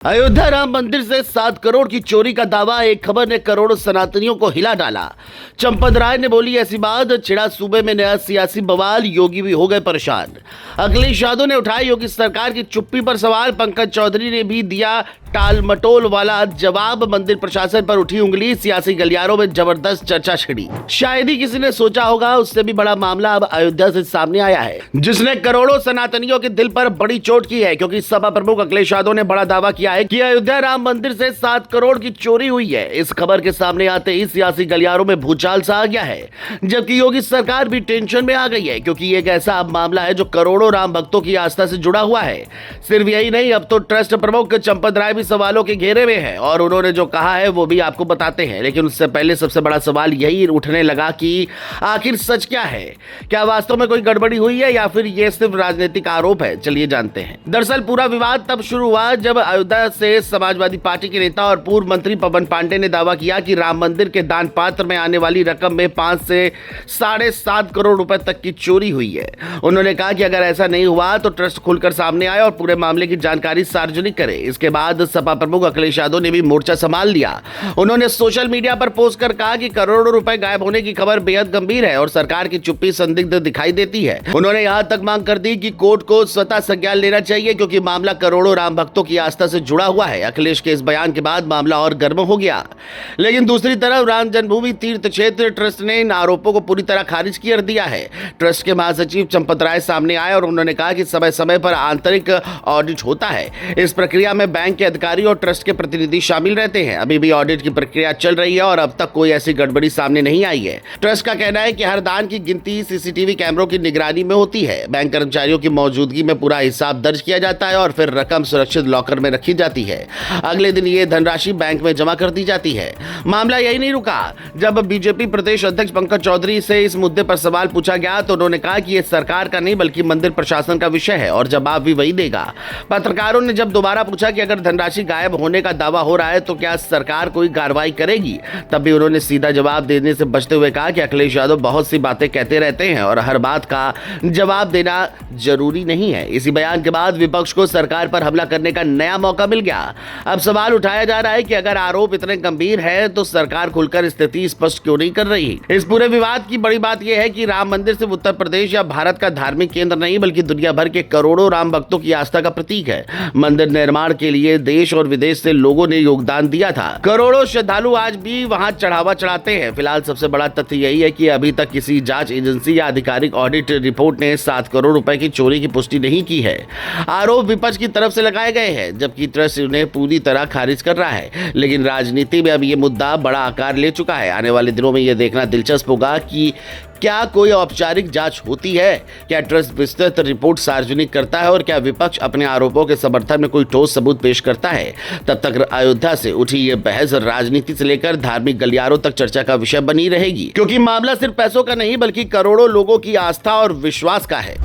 अयोध्या राम मंदिर से 7 करोड़ की चोरी का दावा, एक खबर ने करोड़ों सनातनियों को हिला डाला। चंपत राय ने बोली ऐसी बात, छिड़ा सूबे में नया सियासी बवाल, योगी भी हो गए परेशान। अखिलेश यादव ने उठाया योगी सरकार की चुप्पी पर सवाल, पंकज चौधरी ने भी दिया टाल मटोल वाला जवाब। मंदिर प्रशासन पर उठी उंगली, सियासी गलियारों में जबरदस्त चर्चा छिड़ी। शायद ही किसी ने सोचा होगा, उससे भी बड़ा मामला अब अयोध्या से सामने आया है, जिसने करोड़ों सनातनियों के दिल पर बड़ी चोट की है। क्योंकि सपा प्रमुख अखिलेश यादव ने बड़ा दावा किया है कि अयोध्या राम मंदिर से 7 करोड़ की चोरी हुई है। इस खबर के सामने आते ही सियासी गलियारों में भूचाल सा आ गया है, जबकि योगी सरकार भी टेंशन में आ गई है, क्योंकि एक ऐसा मामला है जो करोड़ों राम भक्तों की आस्था से जुड़ा हुआ है। सिर्फ यही नहीं, अब तो ट्रस्ट प्रमुख चंपत राय भी सवालों के घेरे में है, और उन्होंने जो कहा है वो भी आपको बताते हैं। लेकिन उससे पहले सबसे बड़ा सवाल यही उठने लगा कि आखिर सच क्या है? क्या वास्तव में कोई गड़बड़ी हुई है या फिर ये सिर्फ राजनीतिक आरोप है? चलिए जानते हैं। दरअसल पूरा विवाद तब शुरू हुआ जब अयोध्या से समाजवादी पार्टी के नेता और पूर्व मंत्री पवन पांडे ने दावा किया कि राम मंदिर के दान पात्र में आने वाली रकम में 5 से 7.5 करोड़ रुपए तक की चोरी हुई है। उन्होंने कहा कि अगर ऐसा नहीं हुआ तो ट्रस्ट खुलकर सामने आए और पूरे मामले की जानकारी सार्वजनिक करे। इसके बाद सपा प्रमुख अखिलेश यादव ने भी मोर्चा संभाल लिया। उन्होंने सोशल मीडिया पर पोस्ट कर कहा कि करोड़ों रुपए गायब होने की खबर बेहद गंभीर है और सरकार की चुप्पी संदिग्ध दिखाई देती है। उन्होंने यहां तक मांग कर दी कि कोर्ट को स्वतः संज्ञान लेना चाहिए, क्योंकि मामला करोड़ों राम भक्तों की आस्था से जुड़ा हुआ है। अखिलेश के इस बयान के बाद मामला और गर्म हो गया। लेकिन दूसरी तरफ राम जन्मभूमि तीर्थ क्षेत्र ट्रस्ट ने इन आरोपों को पूरी तरह खारिज कर दिया है। ट्रस्ट के महासचिव चंपत राय सामने आए और उन्होंने कहा कि समय समय पर आंतरिक ऑडिट होता है। इस प्रक्रिया में बैंक के अधिकारी और ट्रस्ट के प्रतिनिधि शामिल रहते हैं। अभी भी ऑडिट की प्रक्रिया चल रही है और अब तक कोई ऐसी गड़बड़ी सामने नहीं आई है। ट्रस्ट का कहना है कि हर दान की गिनती सीसीटीवी कैमरों की निगरानी में होती है। बैंक कर्मचारियों की मौजूदगी में पूरा हिसाब दर्ज किया जाता है और फिर रकम सुरक्षित लॉकर में रखी जाती है। अगले दिन ये धनराशि बैंक में जमा कर दी जाती है। मामला यही नहीं रुका। जब बीजेपी प्रदेश अध्यक्ष पंकज चौधरी से इस मुद्दे पर सवाल पूछा गया तो उन्होंने कहा कि यह सरकार का नहीं बल्कि मंदिर प्रशासन का विषय है और जवाब भी वही देगा। पत्रकारों ने जब दोबारा पूछा कि अगर धनराशि गायब होने का दावा हो रहा है तो क्या सरकार कोई कार्रवाई करेगी, तब भी उन्होंने सीधा जवाब देने से बचते हुए कहा कि अखिलेश यादव बहुत सी बातें कहते रहते हैं और हर बात का जवाब देना जरूरी नहीं है। इसी बयान के बाद विपक्ष को सरकार पर हमला करने का नया मौका मिल गया। अब सवाल उठाया जा रहा है कि अगर आरोप इतने गंभीर है तो सरकार खुलकर स्थिति स्पष्ट क्यों नहीं कर रही। इस पूरे विवाद की बड़ी बात यह है कि राम मंदिर सिर्फ उत्तर प्रदेश या भारत का धार्मिक केंद्र नहीं बल्कि दुनिया भर के करोड़ों राम भक्तों की आस्था का प्रतीक है। मंदिर निर्माण के लिए देश और विदेश से लोगों ने योगदान दिया था। करोड़ों श्रद्धालु आज भी वहां चढ़ावा चढ़ाते हैं। फिलहाल सबसे बड़ा तथ्य यही है कि अभी तक किसी जांच एजेंसी या आधिकारिक ऑडिट रिपोर्ट ने 7 करोड़ रुपए की चोरी की पुष्टि नहीं की है। आरोप विपक्ष की तरफ से लगाए गए हैं, जबकि ट्रस्ट उन्हें पूरी तरह खारिज कर रहा है। लेकिन राजनीति में अब ये मुद्दा बड़ा आकार ले चुका है। आने वाले दिनों में यह देखना दिलचस्प होगा कि क्या कोई औपचारिक जांच होती है, क्या ट्रस्ट विस्तृत रिपोर्ट सार्वजनिक करता है और क्या विपक्ष अपने आरोपों के समर्थन में कोई ठोस सबूत पेश करता है। तब तक अयोध्या से उठी ये बहस राजनीति से लेकर धार्मिक गलियारों तक चर्चा का विषय बनी रहेगी, क्योंकि मामला सिर्फ पैसों का नहीं बल्कि करोड़ों लोगों की आस्था और विश्वास का है।